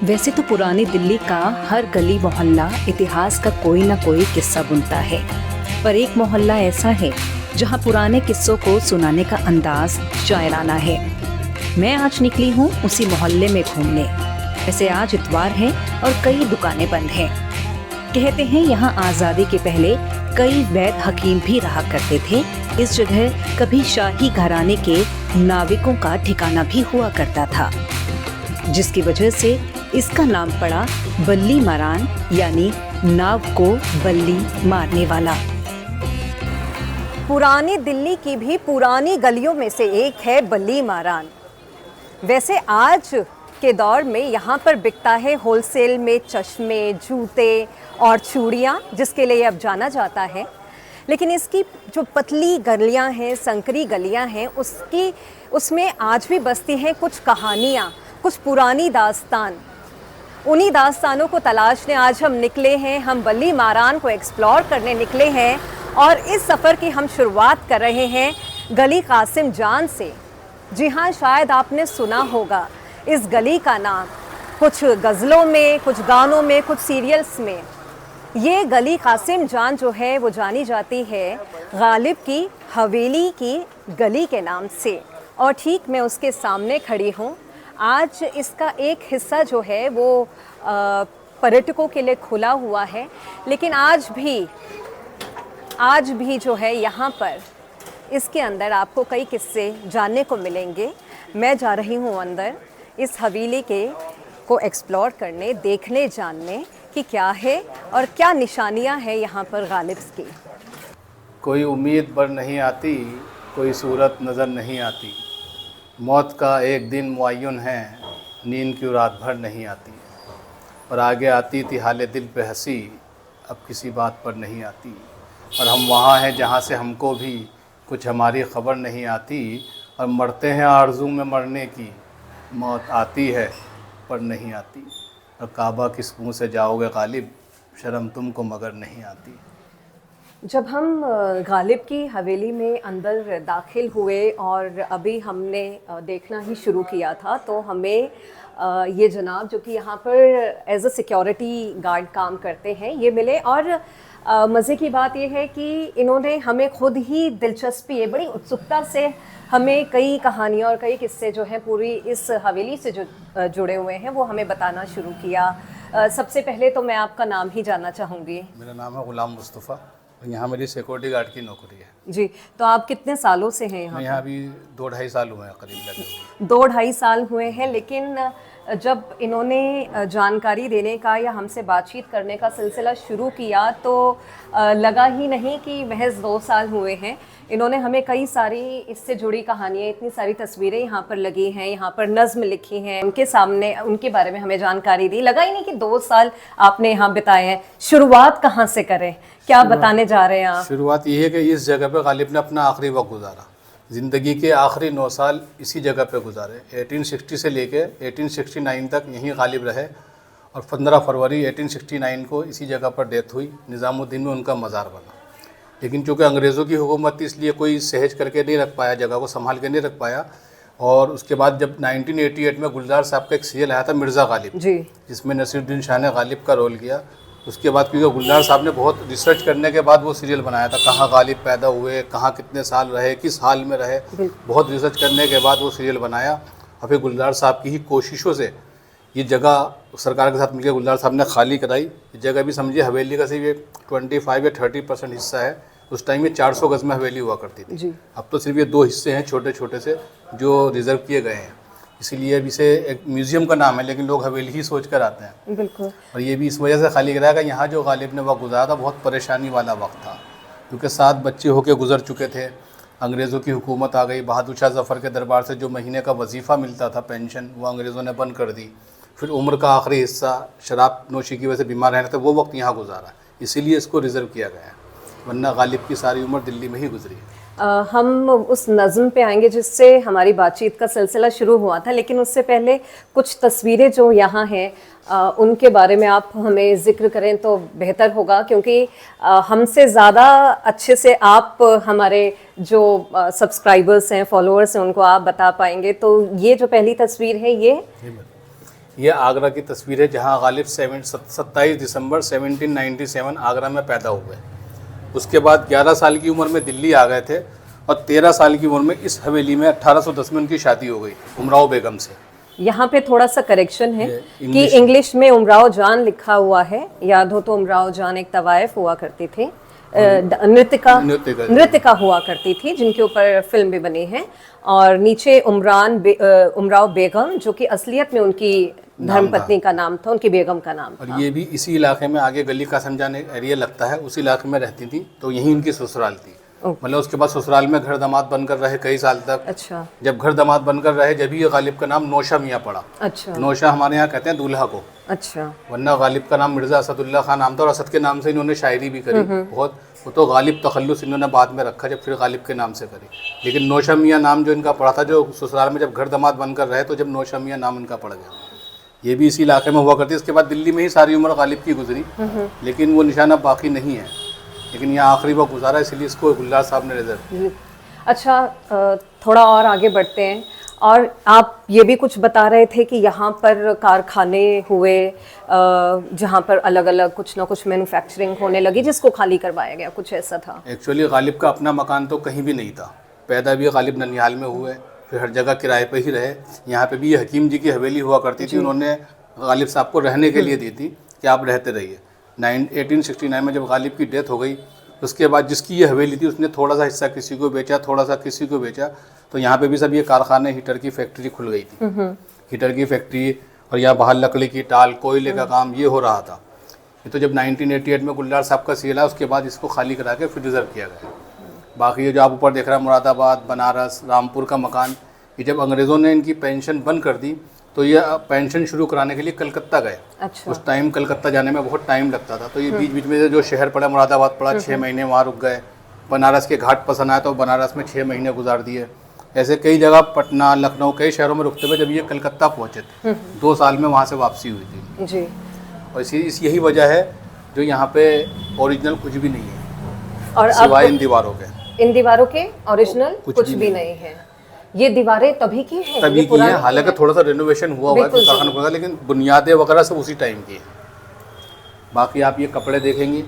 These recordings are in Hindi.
वैसे तो पुरानी दिल्ली का हर गली मोहल्ला इतिहास का कोई ना कोई किस्सा बुनता है, पर एक मोहल्ला ऐसा है जहां पुराने किस्सों को सुनाने का अंदाज शायराना है। मैं आज निकली हूं उसी मोहल्ले में घूमने। वैसे आज इतवार है और कई दुकानें बंद हैं। कहते हैं यहाँ आज़ादी के पहले कई वैद हकीम भी रहा करते थे। इस जगह कभी शाही घराने के नाविकों का ठिकाना भी हुआ करता था, जिसकी वजह से इसका नाम पड़ा बल्ली मारान, यानी नाव को बल्ली मारने वाला। पुरानी दिल्ली की भी पुरानी गलियों में से एक है बल्ली मारान। वैसे आज के दौर में यहाँ पर बिकता है होलसेल में चश्मे, जूते और चूड़ियाँ, जिसके लिए अब जाना जाता है। लेकिन इसकी जो पतली गलियाँ हैं, संकरी गलियाँ हैं, उसमें आज भी बसती हैं कुछ कहानियाँ, कुछ पुरानी दास्तान। उन्हीं दास्तानों को तलाशने आज हम निकले हैं। हम बल्ली मारान को एक्सप्लोर करने निकले हैं और इस सफ़र की हम शुरुआत कर रहे हैं गली कासिम जान से। जी हाँ, शायद आपने सुना होगा इस गली का नाम, कुछ गज़लों में, कुछ गानों में, कुछ सीरियल्स में। ये गली कासिम जान जो है वो जानी जाती है गालिब की हवेली की गली के नाम से, और ठीक मैं उसके सामने खड़ी हूँ। आज इसका एक हिस्सा जो है वो पर्यटकों के लिए खुला हुआ है, लेकिन आज भी जो है यहाँ पर इसके अंदर आपको कई किस्से जानने को मिलेंगे। मैं जा रही हूँ अंदर इस हवेली को एक्सप्लोर करने, देखने, जानने कि क्या है और क्या निशानियाँ हैं यहाँ पर गालिब की। कोई उम्मीद बर नहीं आती, कोई सूरत नज़र नहीं आती। मौत का एक दिन मुअय्यन है, नींद की रात भर नहीं आती। और आगे आती थी हाले दिल पे हंसी, अब किसी बात पर नहीं आती। और हम वहाँ हैं जहाँ से हमको भी कुछ हमारी ख़बर नहीं आती। और मरते हैं आरज़ू में मरने की, मौत आती है पर नहीं आती। और काबा किस मुँह से जाओगे गालिब, शर्म तुमको मगर नहीं आती। जब हम गालिब की हवेली में अंदर दाखिल हुए और अभी हमने देखना ही शुरू किया था, तो हमें ये जनाब जो कि यहाँ पर एज अ सिक्योरिटी गार्ड काम करते हैं, ये मिले। और मज़े की बात ये है कि इन्होंने हमें खुद ही दिलचस्पी है, बड़ी उत्सुकता से हमें कई कहानियाँ और कई किस्से जो हैं पूरी इस हवेली से जो जुड़े हुए हैं वो हमें बताना शुरू किया। सबसे पहले तो मैं आपका नाम ही जानना चाहूँगी। मेरा नाम है ग़ुलाम मुस्तफ़ा, यहाँ मेरी सिक्योरिटी गार्ड की नौकरी है। जी, तो आप कितने सालों से हैं यहाँ? मैं यहाँ अभी 2-2.5 साल हुए हैं करीब लगे हुए। 2-2.5 साल हुए हैं। लेकिन जब इन्होंने जानकारी देने का या हमसे बातचीत करने का सिलसिला शुरू किया तो लगा ही नहीं कि महज 2 साल हुए हैं। इन्होंने हमें कई सारी इससे जुड़ी कहानियाँ, इतनी सारी तस्वीरें यहाँ पर लगी हैं, यहाँ पर नज़्म लिखी हैं, उनके सामने उनके बारे में हमें जानकारी दी। लगा ही नहीं कि 2 साल आपने यहाँ बिताए हैं। शुरुआत कहाँ से करें, क्या बताने जा रहे हैं आप? शुरुआत ये है कि इस जगह पे गालिब ने अपना आखिरी वक्त गुजारा। ज़िंदगी के आखिरी 9 साल इसी जगह पे गुजारे। 1860 से लेके 1869 तक यहीं गालिब रहे और 15 फरवरी 1869 को इसी जगह पर डेथ हुई। निज़ामुद्दीन में उनका मज़ार बना। लेकिन चूँकि अंग्रेज़ों की हुकूमत थी, इसलिए कोई सहज करके नहीं रख पाया, जगह को संभाल के नहीं रख पाया। और उसके बाद जब 1988 में गुलजार साहब का एक सीरियल आया था मिर्ज़ा गालिब, जी, जिसमें नसीरुद्दीन शाह ने गालिब का रोल किया। उसके बाद क्योंकि गुलजार साहब ने बहुत रिसर्च करने के बाद वो सीरियल बनाया था, कहाँ गालिब पैदा हुए, कहाँ कितने साल रहे, किस हाल में रहे, बहुत रिसर्च करने के बाद वो सीरियल बनाया। और फिर गुलजार साहब की ही कोशिशों से ये जगह सरकार के साथ मिलकर गुलजार साहब ने खाली कराई। ये जगह भी समझिए हवेली का सिर्फ ये 25 या 30% हिस्सा है। उस टाइम ये 400 गज़ में हवेली हुआ करती थी जी। अब तो सिर्फ ये 2 हिस्से हैं छोटे छोटे से जो रिज़र्व किए गए हैं। इसीलिए अब इसे एक म्यूज़ियम का नाम है, लेकिन लोग हवेली ही सोच कर आते हैं। बिल्कुल। और ये भी इस वजह से खाली कराया कि यहाँ जो गालिब ने वक्त गुजारा था बहुत परेशानी वाला वक्त था, क्योंकि 7 बच्चे होकर गुजर चुके थे। अंग्रेज़ों की हुकूमत आ गई। बहादुर शाह ज़फ़र के दरबार से जो महीने का वजीफ़ा मिलता था, पेंशन, वो अंग्रेज़ों ने बंद कर दी। फिर उम्र का आखिरी हिस्सा शराब नोशी की वजह से बीमार रहने थे, वो वक्त यहाँ गुजारा। इसीलिए इसको रिज़र्व किया गया है, वरना गालिब की सारी उम्र दिल्ली में ही गुजरी है। हम उस नज़्म पे आएंगे जिससे हमारी बातचीत का सिलसिला शुरू हुआ था, लेकिन उससे पहले कुछ तस्वीरें जो यहाँ हैं उनके बारे में आप हमें ज़िक्र करें तो बेहतर होगा, क्योंकि हमसे ज़्यादा अच्छे से आप हमारे जो सब्सक्राइबर्स हैं, फॉलोअर्स हैं, उनको आप बता पाएंगे। तो ये जो पहली तस्वीर है ये आगरा की तस्वीर है जहाँ गालिब 27 दिसंबर 1797 आगरा में पैदा हुए। उसके बाद 11 साल की उम्र में दिल्ली आ गए थे और 13 साल की उम्र में इस हवेली में 1810 में उनकी शादी हो गई उमराव बेगम से। यहाँ पे थोड़ा सा करेक्शन है कि इंग्लिश में उमराव जान लिखा हुआ है, याद हो तो उमराव जान एक तवायफ हुआ करती थी, नृत्यिका हुआ करती थी जिनके ऊपर फिल्म भी बनी है, और नीचे उमराव बेगम जो कि असलियत में उनकी धर्मपत्नी का नाम था, उनकी बेगम का नाम और था। ये भी इसी इलाके में आगे गली का समझाने एरिया लगता है, उस इलाके में रहती थी, तो यही उनकी ससुराल थी। मतलब उसके बाद ससुराल में घर दामाद बनकर रहे कई साल तक। अच्छा। जब घर दामाद बनकर रहे जब ये गालिब का नाम नौशा मियाँ पड़ा। अच्छा। नौशा हमारे यहाँ कहते हैं दूल्हा को। अच्छा। वरना गालिब का नाम मिर्ज़ा असदुल्ला खान नाम था और असद के नाम से इन्होंने शायरी भी करी बहुत। वो तो गालिब तखल्लुस इन्होंने बाद में रखा जब फिर गालिब के नाम से करी, लेकिन नौशा मियाँ नाम जो इनका पड़ा था, जो ससुराल में जब घर दामाद बनकर रहे तो जब नौशा मियाँ नाम इनका पड़ गया। ये भी इसी इलाके में हुआ करती। इसके बाद दिल्ली में ही सारी उम्र गालिब की गुजरी, लेकिन वो निशाना बाकी नहीं है, लेकिन यहाँ आखिरी वक्त गुजारा, इसलिए इसको गुलजार साहब ने रिजर्व। अच्छा, थोड़ा और आगे बढ़ते हैं, और आप ये भी कुछ बता रहे थे कि यहाँ पर कारखाने हुए जहाँ पर अलग अलग कुछ ना कुछ मैन्युफैक्चरिंग होने लगी, जिसको खाली करवाया गया, कुछ ऐसा था। एक्चुअली गालिब का अपना मकान तो कहीं भी नहीं था। पैदा भी गालिब ननिहाल में हुए, फिर हर जगह किराए पे ही रहे। यहाँ पे भी ये हकीम जी की हवेली हुआ करती थी, उन्होंने गालिब साहब को रहने के लिए दी थी कि आप रहते रहिए। 1869 में जब गालिब की डेथ हो गई, उसके बाद जिसकी ये हवेली थी उसने थोड़ा सा हिस्सा किसी को बेचा, थोड़ा सा किसी को बेचा, तो यहाँ पे भी सब ये कारखाने, हीटर की फैक्ट्री खुल गई थी। हीटर की फैक्ट्री और यहाँ बाहर लकड़ी की टाल, कोयले का काम ये हो रहा था। ये तो जब 1988 में गुलजार साहब का सील आया, उसके बाद इसको खाली करा के फिर रिजर्व किया गया। बाकी ये जो आप ऊपर देख रहे हैं मुरादाबाद, बनारस, रामपुर का मकान, ये जब अंग्रेज़ों ने इनकी पेंशन बंद कर दी तो ये पेंशन शुरू कराने के लिए कलकत्ता गए। अच्छा। उस टाइम कलकत्ता जाने में बहुत टाइम लगता था, तो ये बीच बीच में जो शहर पड़ा मुरादाबाद पड़ा, 6 महीने वहाँ रुक गए। बनारस के घाट पसंद आया तो बनारस में 6 महीने गुजार दिए। ऐसे कई जगह, पटना, लखनऊ, कई शहरों में रुकते हुए जब ये कलकत्ता पहुँचे थे, 2 साल में वहाँ से वापसी हुई थी जी। और यही वजह है जो यहाँ पे ओरिजिनल कुछ भी नहीं है, और सिवाय इन दीवारों के। इन दीवारों के ओरिजिनल कुछ भी नहीं है। ये दीवारें तभी की हैं, तभी की हैं, हालांकि थोड़ा सा रेनोवेशन हुआ है कारखाना खुला, लेकिन बुनियादें वगैरह सब उसी टाइम की है। बाकी आप ये कपड़े देखेंगे,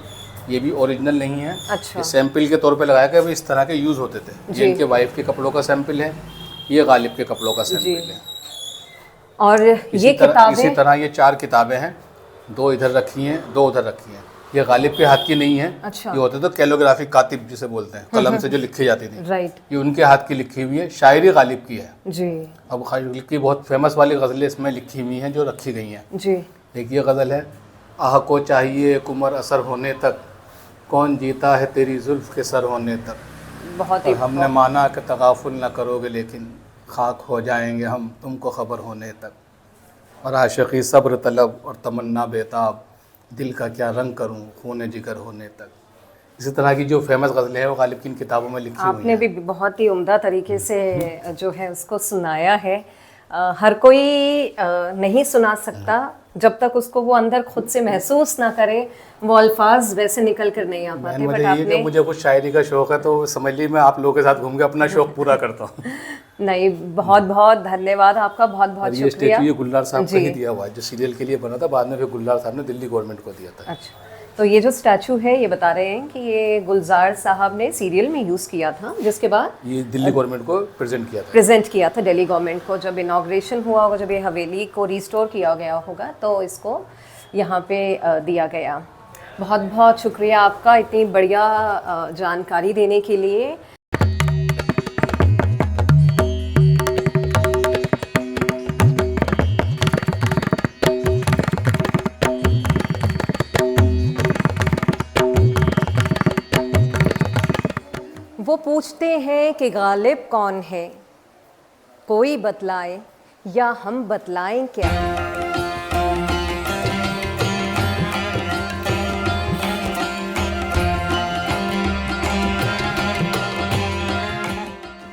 ये भी ओरिजिनल नहीं है। अच्छा। ये सैंपल के तौर पे लगाया गया, इस तरह के यूज़ होते थे। ये इनके वाइफ के कपड़ों का सैंपल है, ये गालिब के कपड़ों का सैंपल है। और ये किताबें, इसी तरह ये 4 किताबें हैं, 2 इधर रखी हैं, 2 उधर रखी हैं। ये गालिब के हाथ की नहीं है। अच्छा। ये होते तो कैलोग्राफिक कातिब जिसे बोलते हैं, कलम से जो लिखी जाती थी। राइट। ये उनके हाथ की लिखी हुई है, शायरी गालिब की है जी। अब गालिब की बहुत फेमस वाली गज़लें इसमें लिखी हुई हैं जो रखी गई हैं जी। एक ये गज़ल है, आह को चाहिए एक उम्र असर होने तक, कौन जीता है तेरी जुल्फ के सर होने तक। बहुत ही हमने माना कि तगाफुल न करोगे, लेकिन खाक हो जाएंगे हम तुमको खबर होने तक। और आशिकी सब्र तलब और तमन्ना बेताब, दिल का क्या रंग करूं खून जिगर होने तक। इसी तरह की जो फेमस गज़लें हैं वो गालिब की इन किताबों में लिखी हुई हैं। आपने भी बहुत ही उम्दा तरीके से जो है उसको सुनाया है। हर कोई नहीं सुना सकता जब तक उसको वो अंदर खुद से महसूस ना करे, वो अल्फाज वैसे निकल कर नहीं आ पाते। बट आपने, मुझे कुछ शायरी का शौक़ है, तो समझ ली मैं आप लोगों के साथ घूम के अपना शौक़ पूरा करता हूँ। नहीं, बहुत बहुत धन्यवाद आपका, बहुत बहुत ये शुक्रिया। स्टैचू ये गुलजार साहब का ही दिया हुआ है, जो सीरियल के लिए बना था, बाद में फिर गुलजार साहब ने दिल्ली गवर्नमेंट को दिया था। अच्छा, तो ये जो स्टैचू है ये बता रहे हैं कि ये गुलजार साहब ने सीरियल में यूज़ किया था, जिसके बाद ये दिल्ली गवर्नमेंट को प्रेजेंट किया था दिल्ली गवर्नमेंट को। जब इनॉग्रेशन हुआ होगा, जब ये हवेली को रिस्टोर किया गया होगा, तो इसको यहाँ पे दिया गया। बहुत बहुत शुक्रिया आपका इतनी बढ़िया जानकारी देने के लिए। वो पूछते हैं कि गालिब कौन है, कोई बतलाए या हम बतलाएं क्या।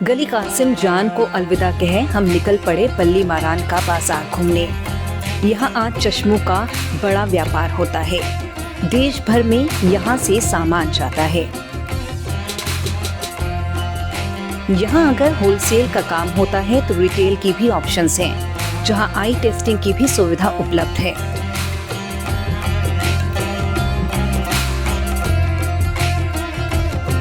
गली कासिम जान को अलविदा कहे हम निकल पड़े पल्ली मारान का बाजार घूमने। यहाँ आज चश्मों का बड़ा व्यापार होता है, देश भर में यहाँ से सामान जाता है। यहाँ अगर होलसेल का काम होता है तो रिटेल की भी ऑप्शंस हैं। जहां आई टेस्टिंग की भी सुविधा उपलब्ध है।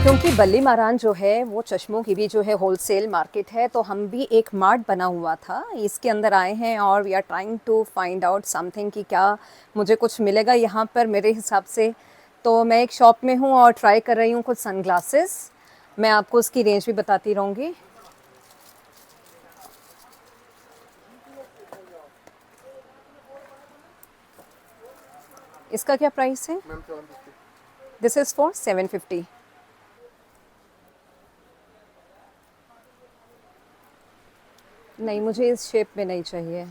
क्योंकि बल्ली मारान जो है वो चश्मों की भी जो है होलसेल मार्केट है, तो हम भी एक मार्ट बना हुआ था, इसके अंदर आए हैं और we are trying to find out something कि क्या मुझे कुछ मिलेगा यहाँ पर मेरे हिसाब से। तो मैं एक शॉप में हूँ और ट्राई कर रही हूँ कुछ सनग्लासेस। मैं आपको उसकी रेंज भी बताती रहूँगी। इसका क्या प्राइस है? This is for 750। नहीं, मुझे इस शेप में नहीं चाहिए।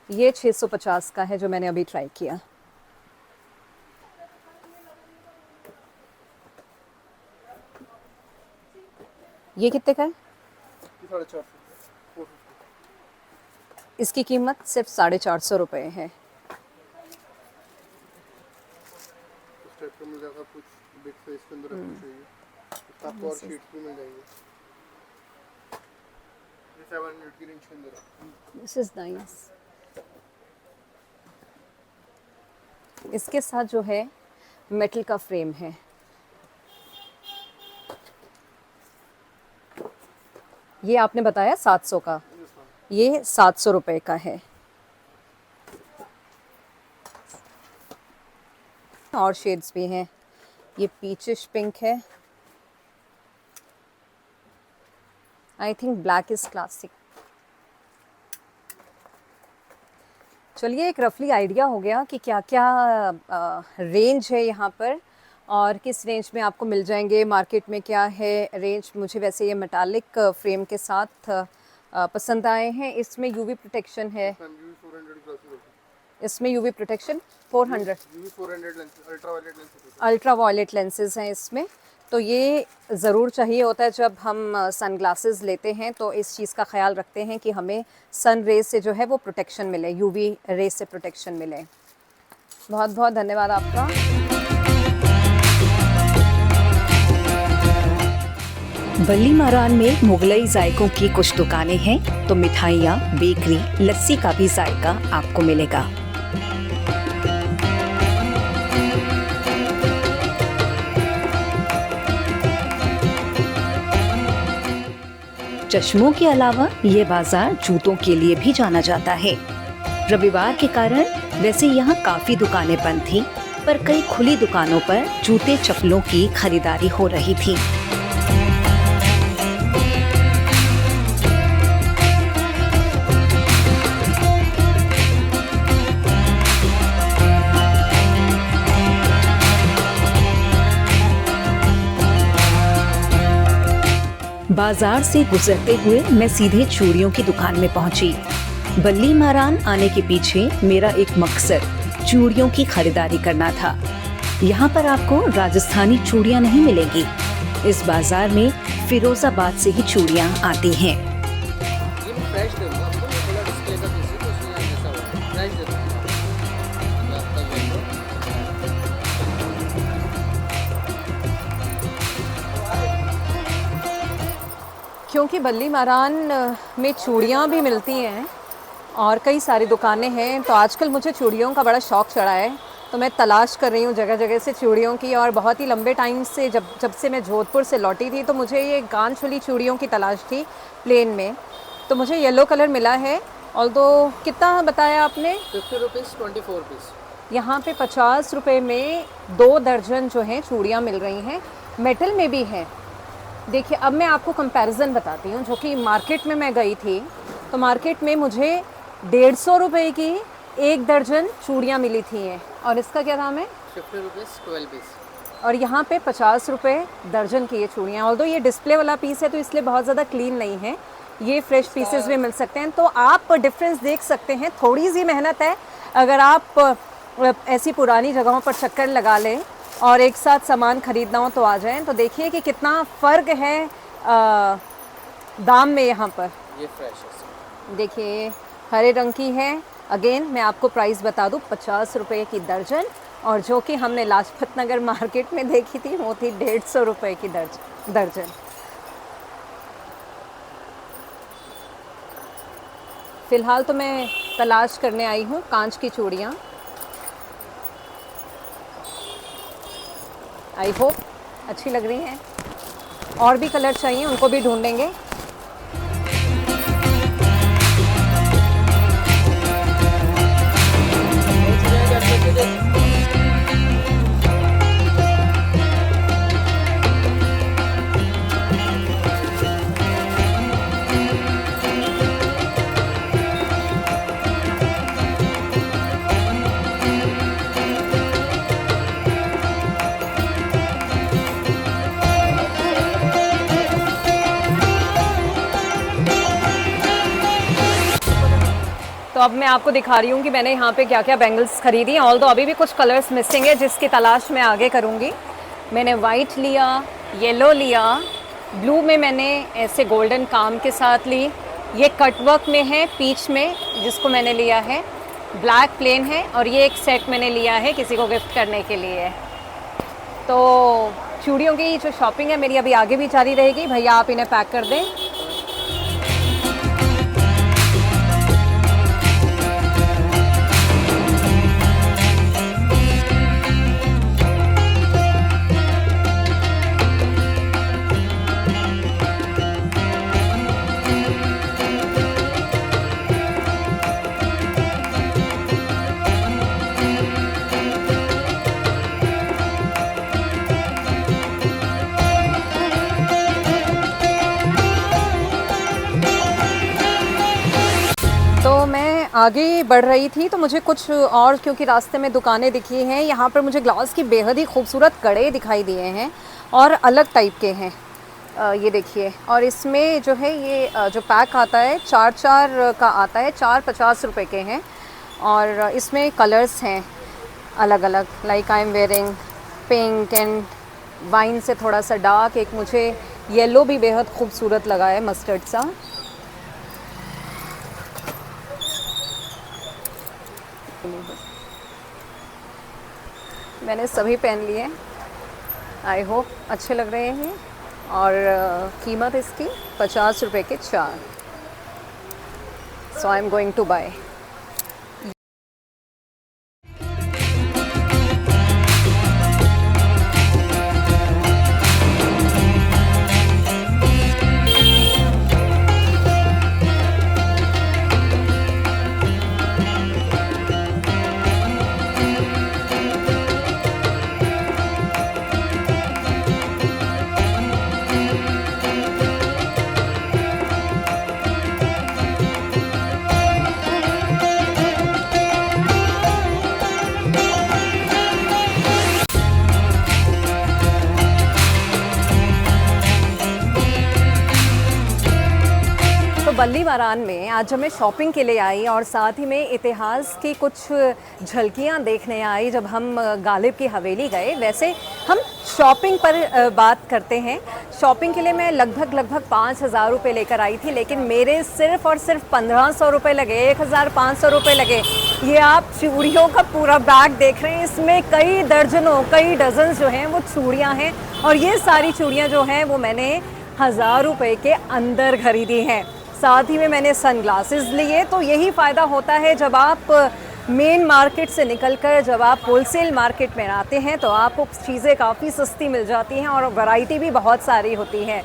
ये 650 का है जो मैंने अभी ट्राई किया। ये कितने का है? 450। इसकी कीमत सिर्फ 450 रुपये है। इस टाइप का मिल जाएगा कुछ बिग साइज के अंदर आपको चाहिए तो आपको और शीट्स भी मिल जाएंगी। ये 700 की रेंज के अंदर है। This is nice. इसके साथ जो है मेटल का फ्रेम है। ये आपने बताया 700 का, ये 700 रुपये का है। और शेड्स भी हैं। ये पीचिश पिंक है। I think black is classic. चलिए, एक रफली आइडिया हो गया कि क्या क्या रेंज है यहाँ पर और किस रेंज में आपको मिल जाएंगे। मार्केट में क्या है रेंज। मुझे वैसे ये मेटालिक फ्रेम के साथ पसंद आए हैं। इसमें यूवी प्रोटेक्शन है। UV 400 ग्लासेस होते इसमें यूवी प्रोटेक्शन 400 हैं। UV 400 लेंस, अल्ट्रावायलेट लेंस होते हैं। अल्ट्रावायलेट लेंसेज हैं इसमें। तो ये ज़रूर चाहिए होता है जब हम सनग्लासेस लेते हैं, तो इस चीज़ का ख्याल रखते हैं कि हमें सन रेज से जो है वो प्रोटेक्शन मिले, यूवी रेज से प्रोटेक्शन मिले। बहुत बहुत धन्यवाद आपका। बल्ली मारान में मुगलई जायकों की कुछ दुकानें हैं, तो मिठाइयाँ, बेकरी, लस्सी का भी जायका आपको मिलेगा। चश्मों के अलावा ये बाजार जूतों के लिए भी जाना जाता है। रविवार के कारण वैसे यहाँ काफी दुकानें बंद थीं, पर कई खुली दुकानों पर जूते चप्पलों की खरीदारी हो रही थी। बाजार से गुजरते हुए मैं सीधे चूड़ियों की दुकान में पहुंची। बल्ली मारान आने के पीछे मेरा एक मकसद चूड़ियों की खरीदारी करना था। यहाँ पर आपको राजस्थानी चूड़ियाँ नहीं मिलेंगी। इस बाजार में फिरोजाबाद से ही चूड़ियाँ आती हैं। ये मैं प्राइस दे दूँगा आपको, ये थोड़ा डिस्प्ले का पीस है तो उसमें ऐसा होगा। प्राइस दे दूँगा मैं आपका जो है। क्योंकि बल्ली मारान में चूड़ियाँ भी मिलती हैं और कई सारी दुकानें हैं, तो आजकल मुझे चूड़ियों का बड़ा शौक़ चढ़ा है। तो मैं तलाश कर रही हूँ जगह जगह से चूड़ियों की। और बहुत ही लंबे टाइम से जब से मैं जोधपुर से लौटी थी, तो मुझे ये गान छुली चूड़ियों की तलाश थी प्लेन में। तो मुझे येलो कलर मिला है। और तो कितना बताया आपने? 50 रुपीज़ 24 पीस। यहाँ पे 50 रुपये में 2 दर्जन जो हैं चूड़ियाँ मिल रही हैं। मेटल में भी है। देखिए, अब मैं आपको कंपैरिजन बताती हूँ। जो कि मार्केट में मैं गई थी, तो मार्केट में मुझे 150 रुपये की 1 दर्जन चूड़ियाँ मिली थी हैं। और इसका क्या दाम है? 50 रुपीज़ 12 पीस। और यहाँ पे 50 रुपये दर्जन की ये चूड़ियाँ। ऑल्दो ये डिस्प्ले वाला पीस है तो इसलिए बहुत ज़्यादा क्लीन नहीं है। ये फ्रेश पीसेस भी मिल सकते हैं, तो आप डिफरेंस देख सकते हैं। थोड़ी सी मेहनत है। अगर आप ऐसी पुरानी जगहों पर चक्कर लगा लें और एक साथ सामान ख़रीदना हो तो आ जाएं, तो देखिए कि कितना फ़र्क है दाम में यहाँ पर। ये फ्रेश है। देखिए, हरे रंग की है। अगेन मैं आपको प्राइस बता दूँ, 50 रुपये की दर्जन। और जो कि हमने लाजपत नगर मार्केट में देखी थी वो थी 150 रुपये की दर्जन। फ़िलहाल तो मैं तलाश करने आई हूँ कांच की चूड़ियाँ। आई होप अच्छी लग रही हैं। और भी कलर चाहिए, उनको भी ढूंढेंगे। तो अब मैं आपको दिखा रही हूँ कि मैंने यहाँ पे क्या क्या बैंगल्स खरीदी हैं। ऑल तो अभी भी कुछ कलर्स मिसिंग है जिसकी तलाश मैं आगे करूँगी। मैंने वाइट लिया, येलो लिया, ब्लू में मैंने ऐसे गोल्डन काम के साथ ली, ये कटवर्क में है पीच में जिसको मैंने लिया है, ब्लैक प्लेन है, और ये एक सेट मैंने लिया है किसी को गिफ्ट करने के लिए। तो चूड़ियों की जो शॉपिंग है मेरी अभी आगे भी जारी रहेगी। भैया आप इन्हें पैक कर दें। तो मैं आगे बढ़ रही थी तो मुझे कुछ और, क्योंकि रास्ते में दुकानें दिखी हैं, यहाँ पर मुझे ग्लास की बेहद ही खूबसूरत कड़े दिखाई दिए हैं और अलग टाइप के हैं। ये देखिए, और इसमें जो है ये जो पैक आता है 4 का आता है, 4 50 रुपए के हैं, और इसमें कलर्स हैं अलग अलग। Like I am wearing pink and wine से थोड़ा सा डार्क, एक मुझे येलो भी बेहद खूबसूरत लगा है, मस्टर्ड सा। मैंने सभी पहन लिए। आई होप अच्छे लग रहे हैं। और कीमत इसकी 50 रुपए के 4। So I am going to buy. Ballimaran में आज जब मैं शॉपिंग के लिए आई और साथ ही में इतिहास की कुछ झलकियां देखने आई जब हम गालिब की हवेली गए। वैसे हम शॉपिंग पर बात करते हैं। शॉपिंग के लिए मैं लगभग 5,000 रुपये लेकर आई थी, लेकिन मेरे सिर्फ़ और सिर्फ 1,500 रुपये लगे, 1,500 रुपये लगे। ये आप चूड़ियों का पूरा बैग देख रहे हैं, इसमें कई दर्जनों कई डजन जो हैं वो चूड़ियाँ हैं, और ये सारी चूड़ियाँ जो हैं वो मैंने 1,000 रुपये के अंदर खरीदी हैं। साथ ही में मैंने सनग्लासेस लिए। तो यही फ़ायदा होता है जब आप मेन मार्केट से निकलकर जब आप होलसेल मार्केट में आते हैं तो आपको चीज़ें काफ़ी सस्ती मिल जाती हैं और वैरायटी भी बहुत सारी होती है।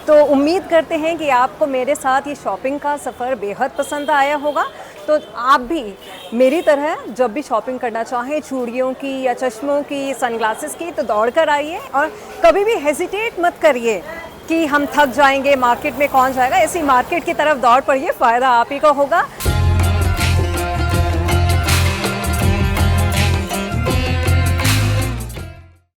तो उम्मीद करते हैं कि आपको मेरे साथ ये शॉपिंग का सफ़र बेहद पसंद आया होगा। तो आप भी मेरी तरह जब भी शॉपिंग करना चाहें चूड़ियों की या चश्मों की, सनग्लासेस की, तो दौड़ कर आइए और कभी भी हेजिटेट मत करिए कि हम थक जाएंगे, मार्केट में कौन जाएगा। ऐसी मार्केट की तरफ दौड़ पड़िए, फ़ायदा आप ही का होगा।